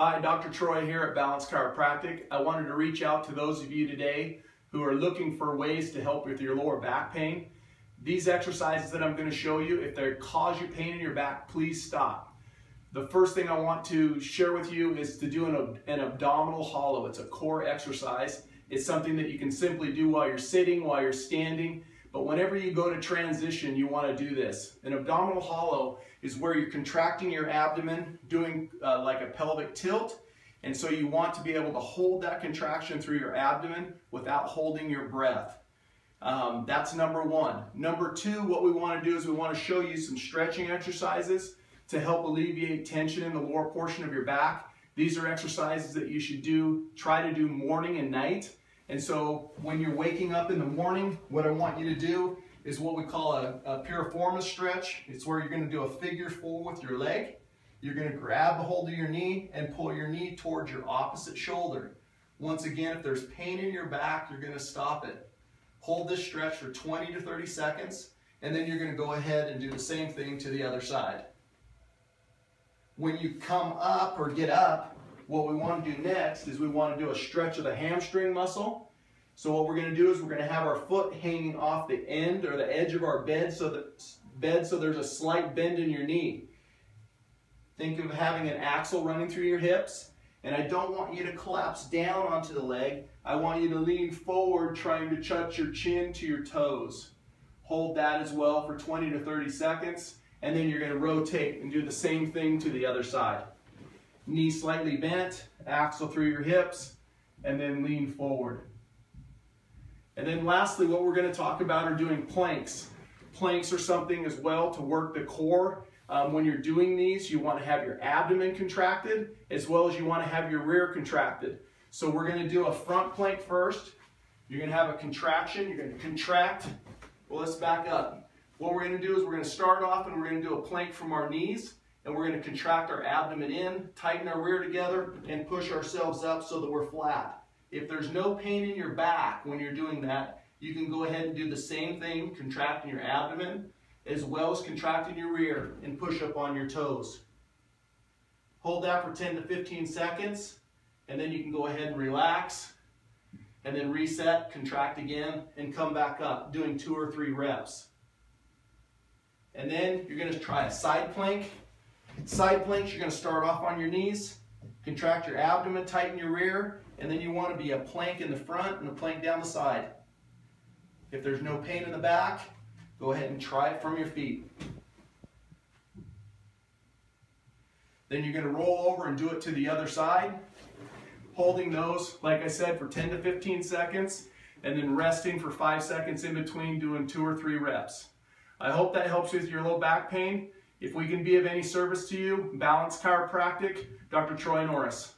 Hi, Dr. Troy here at Balance Chiropractic. I wanted to reach out to those of you today who are looking for ways to help with your lower back pain. These exercises that I'm going to show you, if they cause you pain in your back, please stop. The first thing I want to share with you is to do an abdominal hollow. It's a core exercise. It's something that you can simply do while you're sitting, while you're standing. But whenever you go to transition, you want to do this. An abdominal hollow is where you're contracting your abdomen, doing like a pelvic tilt. And so you want to be able to hold that contraction through your abdomen without holding your breath. That's number one. Number two, what we want to do is we want to show you some stretching exercises to help alleviate tension in the lower portion of your back. These are exercises that you should try to do morning and night. And so when you're waking up in the morning, what I want you to do is what we call a piriformis stretch. It's where you're going to do a figure 4 with your leg. You're going to grab the hold of your knee and pull your knee towards your opposite shoulder. Once again, if there's pain in your back, you're going to stop it. Hold this stretch for 20 to 30 seconds, and then you're going to go ahead and do the same thing to the other side. When you come up or get up, what we want to do next is we want to do a stretch of the hamstring muscle. So what we're going to do is we're going to have our foot hanging off the end or the edge of our bed so there's a slight bend in your knee. Think of having an axle running through your hips, and I don't want you to collapse down onto the leg. I want you to lean forward, trying to touch your chin to your toes. Hold that as well for 20 to 30 seconds, and then you're going to rotate and do the same thing to the other side. Knee slightly bent, axle through your hips, and then lean forward. And then lastly, what we're going to talk about are doing planks. Planks are something as well to work the core. When you're doing these, you want to have your abdomen contracted as well as you want to have your rear contracted. So we're going to do a front plank first. You're going to have a contraction. You're going to contract. Well, let's back up. What we're going to do is we're going to start off and we're going to do a plank from our knees. And we're going to contract our abdomen in, tighten our rear together, and push ourselves up so that we're flat. If there's no pain in your back when you're doing that, you can go ahead and do the same thing, contracting your abdomen, as well as contracting your rear, and push up on your toes. Hold that for 10 to 15 seconds, and then you can go ahead and relax, and then reset, contract again, and come back up, doing 2 or 3 reps. And then you're going to try a side plank. Side planks, you're going to start off on your knees, contract your abdomen, tighten your rear, and then you want to be a plank in the front and a plank down the side. If there's no pain in the back, go ahead and try it from your feet. Then you're going to roll over and do it to the other side, holding those, like I said, for 10 to 15 seconds, and then resting for 5 seconds in between, doing 2 or 3 reps. I hope that helps with your low back pain. If we can be of any service to you, Balance Chiropractic, Dr. Troy Norris.